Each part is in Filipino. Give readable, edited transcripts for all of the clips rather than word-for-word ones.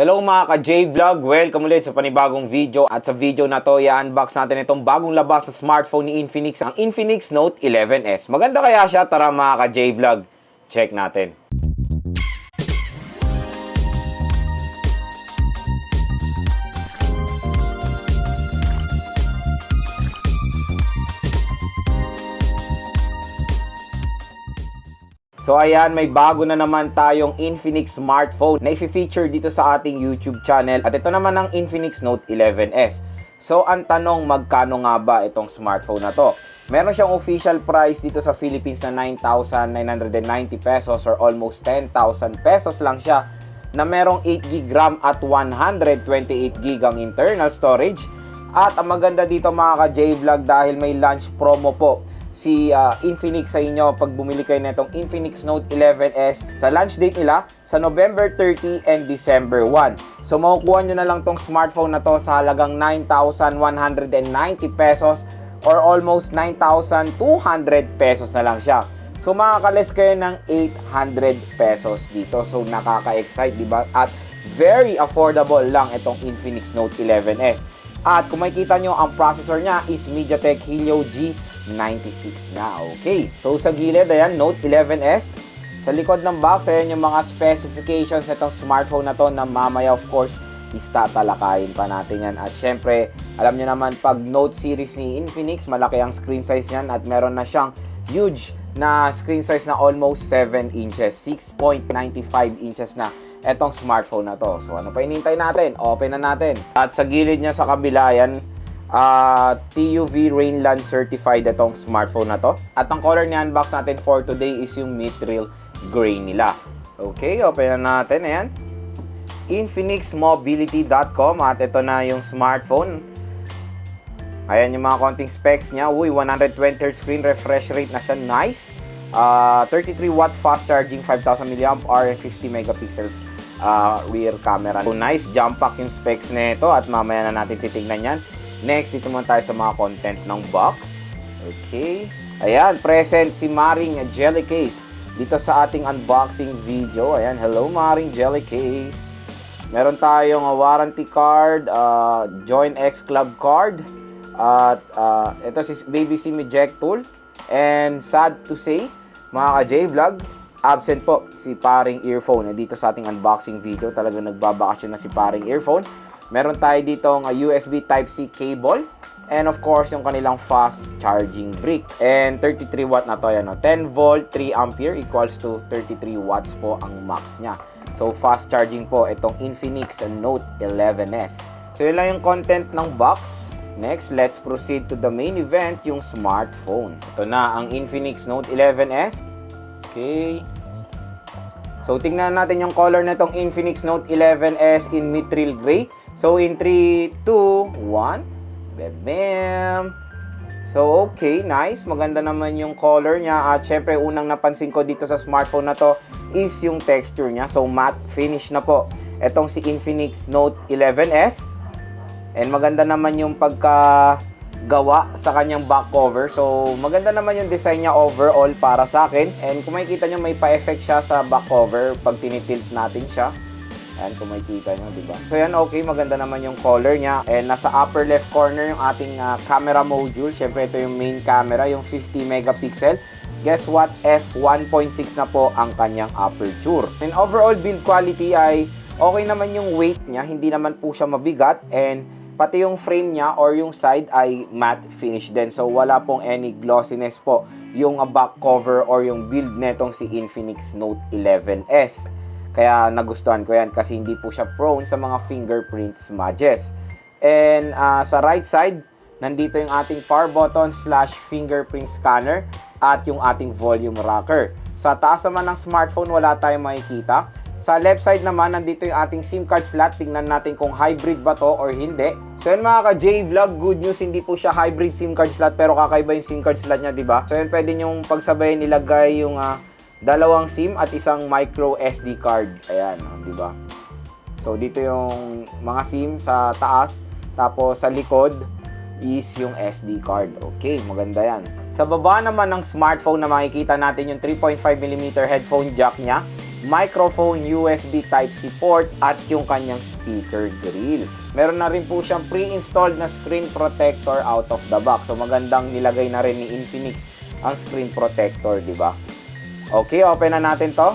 Hello mga ka-J-Vlog! Welcome ulit sa panibagong video. At sa video na to, i-unbox natin itong bagong labas sa smartphone ni Infinix, ang Infinix Note 11S. Maganda kaya siya? Tara mga ka-J-Vlog, check natin. So ayan, may bago na naman tayong Infinix smartphone na i-feature dito sa ating YouTube channel. At ito naman ang Infinix Note 11S. So ang tanong, magkano nga ba itong smartphone na to? Meron siyang official price dito sa Philippines na 9,990 pesos or almost 10,000 pesos lang siya, na merong 8GB RAM at 128GB ang internal storage. At ang maganda dito mga ka-J-Vlog, dahil may launch promo po si Infinix sa inyo pag bumili kayo nitong Infinix Note 11S sa launch date nila sa November 30 and December 1. So makukuha nyo na lang tong smartphone na to sa halagang 9,190 pesos or almost 9,200 pesos na lang siya. So makakales kayo ng 800 pesos dito. So nakaka-excite, diba? At very affordable lang itong Infinix Note 11S. At kung makikita nyo, ang processor niya is MediaTek Helio G96 na. Okay, so sa gilid, ayan, Note 11S. Sa likod ng box, ayan yung mga specifications nitong smartphone na to, na mamaya of course is tatalakayin pa natin yan. At syempre, alam nyo naman, pag Note series ni Infinix, malaki ang screen size yan at meron na siyang huge na screen size na almost 7 inches, 6.95 inches na etong smartphone na to. So ano pa hinihintay natin? Open na natin. At sa gilid niya sa kabila, yan, TUV Rainland certified itong smartphone na to. At ang color ni unbox natin for today is yung mithril gray nila. Okay, open na natin. Ayan, infinixmobility.com. At ito na yung smartphone. Ayan yung mga konting specs niya. Uy, 120Hz screen refresh rate na siya. Nice. 33 watt fast charging, 5,000 mAh and 50 megapixel rear camera. So nice, jump pack yung specs nito at mamaya na natin titignan yan. Next, dito muna tayo sa mga content ng box. Okay. Ayan, present si Maring Jelly Case dito sa ating unboxing video. Ayan, hello Maring Jelly Case. Meron tayong warranty card, Join X Club card, at ito si Baby SIM eject tool. And sad to say, mga ka-J-Vlog, absent po si paring earphone. Dito sa ating unboxing video, talagang nagbabakasyon na si paring earphone. Meron tayo dito ng USB Type-C cable. And of course, yung kanilang fast charging brick. And 33 watt na to. Yan, 10 volt, 3 ampere equals to 33 watts po ang max niya. So fast charging po itong Infinix Note 11S. So yun lang yung content ng box. Next, let's proceed to the main event, yung smartphone. Ito na ang Infinix Note 11S. Okay. So tingnan natin yung color na itong Infinix Note 11S in mithril gray. So in 3, 2, 1. Bam! So okay, nice. Maganda naman yung color niya. At syempre, unang napansin ko dito sa smartphone na to is yung texture niya. So matte finish na po itong si Infinix Note 11S. And maganda naman yung pagkagawa sa kanyang back cover. So maganda naman yung design niya overall para sa akin. And kung makikita nyo, may pa-effect siya sa back cover pag tinitilt natin siya. Ayan, kung makikita nyo, diba? So yan, okay, maganda naman yung color niya. And nasa upper left corner yung ating camera module. Syempre ito yung main camera, yung 50 megapixel. Guess what? f1.6 na po ang kanyang aperture. And overall build quality ay okay naman yung weight niya. Hindi naman po siya mabigat. And pati yung frame niya or yung side ay matte finish din. So wala pong any glossiness po yung back cover or yung build netong si Infinix Note 11S. Kaya nagustuhan ko yan kasi hindi po siya prone sa mga fingerprint smudges. And sa right side, nandito yung ating power button / fingerprint scanner at yung ating volume rocker. Sa taas naman ng smartphone, wala tayong makikita. Sa left side naman, nandito yung ating SIM card slot. Tingnan natin kung hybrid ba to or hindi. So yun mga ka-J-Vlog, good news, hindi po siya hybrid SIM card slot pero kakaiba yung SIM card slot niya, diba? So yun, pwede nyong pagsabayin nilagay yung dalawang SIM at isang micro SD card. Ayan, diba? So dito yung mga SIM sa taas, tapos sa likod is yung SD card. Okay, maganda yan. Sa baba naman ng smartphone na makikita natin yung 3.5mm headphone jack niya. microphone, USB Type-C port, at yung kanyang speaker grills. Meron na rin po siyang pre-installed na screen protector out of the box. So magandang nilagay na rin ni Infinix ang screen protector, di ba? Okay, open na natin to.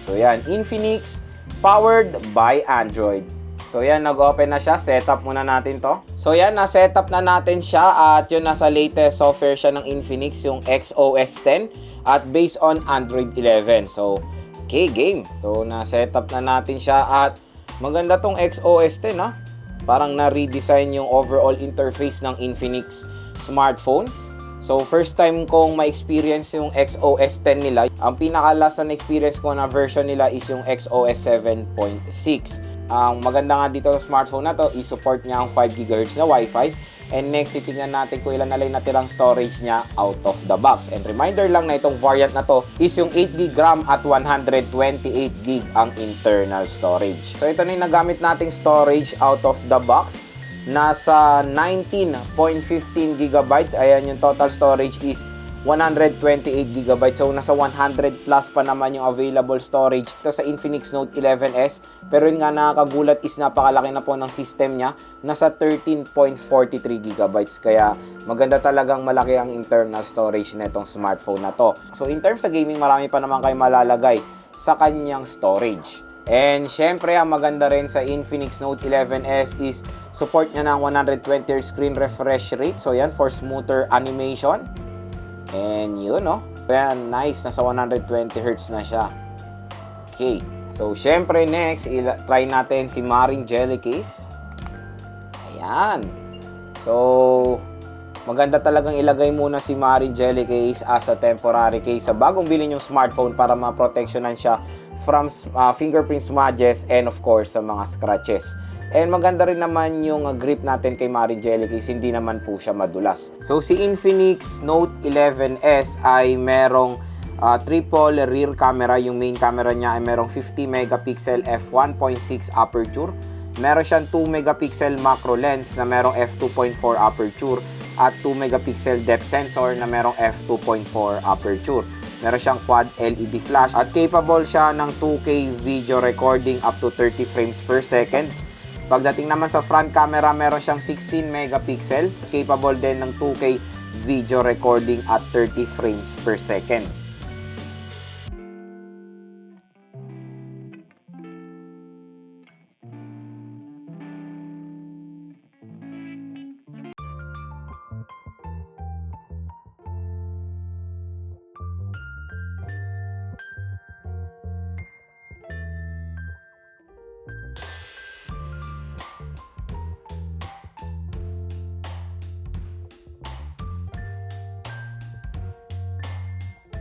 So yan, Infinix powered by Android. So yan, nag-open na siya. Setup muna natin to. So yan, na-setup na natin siya at yun, nasa latest software siya ng Infinix, yung XOS 10 at based on Android 11. So, okay, game. So, na-setup na natin siya at maganda tong XOS 10 ha. Parang na-redesign yung overall interface ng Infinix smartphone. So, first time kong ma-experience yung XOS 10 nila. Ang pinaka-last na experience ko na version nila is yung XOS 7.6. Ang maganda nga dito sa smartphone na to, i-support niya ang 5 GHz na Wi-Fi. And next, itingnan natin kung ilan na lang natirang storage niya out of the box. And reminder lang na itong variant na to is yung 8GB RAM at 128GB ang internal storage. So, ito na yung nagamit nating storage out of the box. Nasa 19.15GB. Ayan, yung total storage is 128GB. So, nasa 100 plus pa naman yung available storage ito sa Infinix Note 11S. Pero yun nga, nakakagulat is napakalaki na po ng system niya. Nasa 13.43GB. Kaya, maganda talagang malaki ang internal storage na itong smartphone na to. So, in terms sa gaming, marami pa naman kayo malalagay sa kanyang storage. And syempre, ang maganda rin sa Infinix Note 11S is support niya ng 120Hz screen refresh rate. So, yan, for smoother animation. And yun, no? Ayan, nice. Nasa 120Hz na siya. Okay. So, syempre, next, try natin si Maring Jelly Case. Ayan. So, maganda talagang ilagay muna si Maring Jelly Case as a temporary case sa bagong bilhin yung smartphone para ma-protectionan siya from fingerprint smudges and of course sa mga scratches. And maganda rin naman yung grip natin kay Maring Jelly Case, hindi naman po siya madulas. So si Infinix Note 11S ay merong triple rear camera. Yung main camera niya ay merong 50 megapixel f1.6 aperture. Meron siyang 2 megapixel macro lens na merong f2.4 aperture at 2 megapixel depth sensor na merong f2.4 aperture. Meron siyang quad LED flash at capable siya ng 2K video recording up to 30 frames per second. Pagdating naman sa front camera, meron siyang 16 megapixel, capable din ng 2K video recording at 30 frames per second.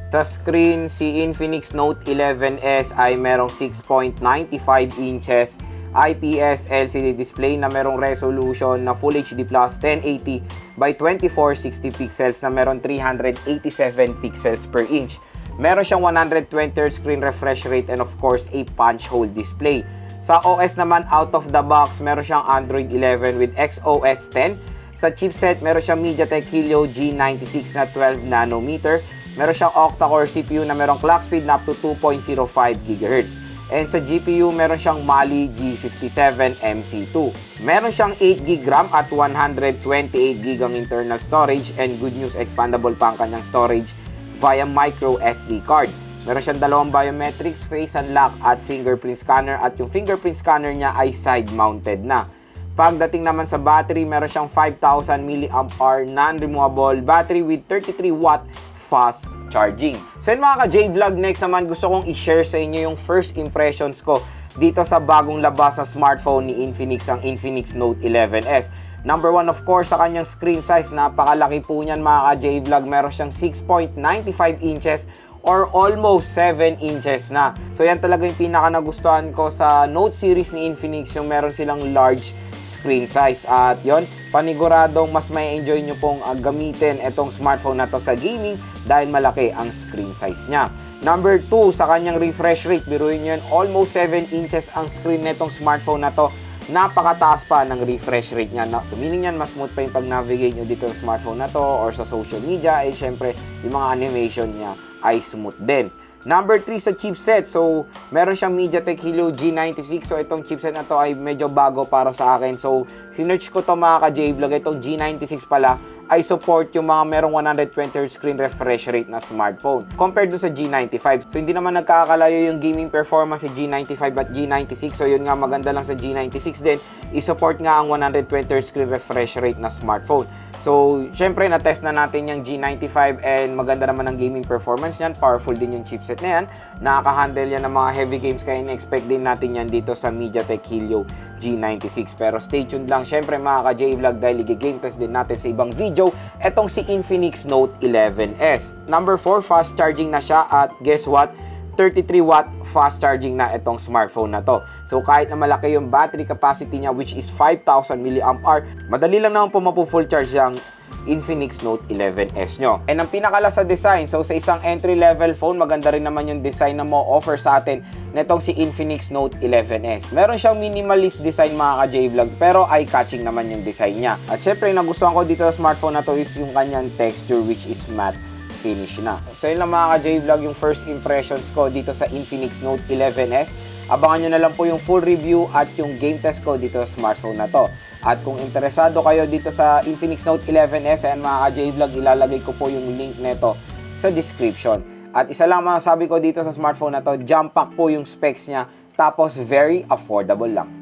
Sa screen, si Infinix Note 11S ay merong 6.95 inches IPS LCD display na merong resolution na Full HD Plus 1080 by 2460 pixels na merong 387 pixels per inch. Meron siyang 120Hz screen refresh rate and of course a punch hole display. Sa OS naman, out of the box, meron siyang Android 11 with XOS 10. Sa chipset, meron siyang MediaTek Helio G96 na 12 nanometer. Meron siyang octa-core CPU na merong clock speed na up to 2.05 GHz. And sa GPU, meron siyang Mali G57 MC2. Meron siyang 8GB RAM at 128GB ang internal storage. And good news, expandable pa ang kanyang storage via micro SD card. Meron siyang dalawang biometrics, face unlock at fingerprint scanner. At yung fingerprint scanner niya ay side-mounted na. Pagdating naman sa battery, meron siyang 5,000 mAh non-removable battery with 33W fast charging. So yun mga ka-J-Vlog, next naman gusto kong i-share sa inyo yung first impressions ko dito sa bagong labas na smartphone ni Infinix, ang Infinix Note 11S. Number one, of course, sa kanyang screen size, napakalaki po niyan mga ka-J-Vlog. Meron siyang 6.95 inches or almost 7 inches na. So yan talaga yung pinaka nagustuhan ko sa Note series ni Infinix, yung meron silang large screen size. At yon, paniguradong mas may enjoy nyo pong gamitin itong smartphone na to sa gaming dahil malaki ang screen size niya. Number 2, sa kanyang refresh rate, biruin nyo yun, almost 7 inches ang screen nitong smartphone na to napakataas pa ng refresh rate niya. So, meaning yan, mas smooth pa yung pag-navigate nyo dito sa smartphone na to or sa social media. Eh, syempre, yung mga animation niya ay smooth din. Number 3 sa chipset. So, meron siyang MediaTek Helio G96. So, itong chipset na to ay medyo bago para sa akin. So, sinerch ko to mga ka-J-Vlog. Itong G96 pala ay support yung mga merong 120Hz screen refresh rate na smartphone compared dun sa G95. So, hindi naman nagkakalayo yung gaming performance sa G95 at G96. So, yun nga maganda lang sa G96 din. I-support nga ang 120Hz screen refresh rate na smartphone. So, syempre, na-test na natin yung G95 and maganda naman ang gaming performance niyan. Powerful din yung chipset na yan. Nakaka-handle yan ng mga heavy games kaya in-expect din natin yan dito sa MediaTek Helio G96. Pero stay tuned lang, syempre mga ka-J-Vlog, dahil i-game test din natin sa ibang video etong si Infinix Note 11S. Number 4, fast charging na siya at guess what? 33 watt fast charging na itong smartphone na to. So kahit na malaki yung battery capacity niya which is 5,000 mAh, madali lang naman po mapu-full charge yung Infinix Note 11S nyo. And ang pinakala sa design, so sa isang entry-level phone, maganda rin naman yung design na mo offer sa atin netong si Infinix Note 11S. Meron siyang minimalist design mga ka-J-Vlog, pero eye-catching naman yung design niya. At syempre, nagustuhan ko dito sa smartphone na to is yung kanyang texture which is matte finish na. So yun lang mga ka-J-Vlog yung first impressions ko dito sa Infinix Note 11S. Abangan nyo na lang po yung full review at yung game test ko dito sa smartphone na to. At kung interesado kayo dito sa Infinix Note 11S, ayan mga ka-J-Vlog, ilalagay ko po yung link neto sa description. At isa lang masasabi ko dito sa smartphone na to, jump pack po yung specs niya, tapos very affordable lang.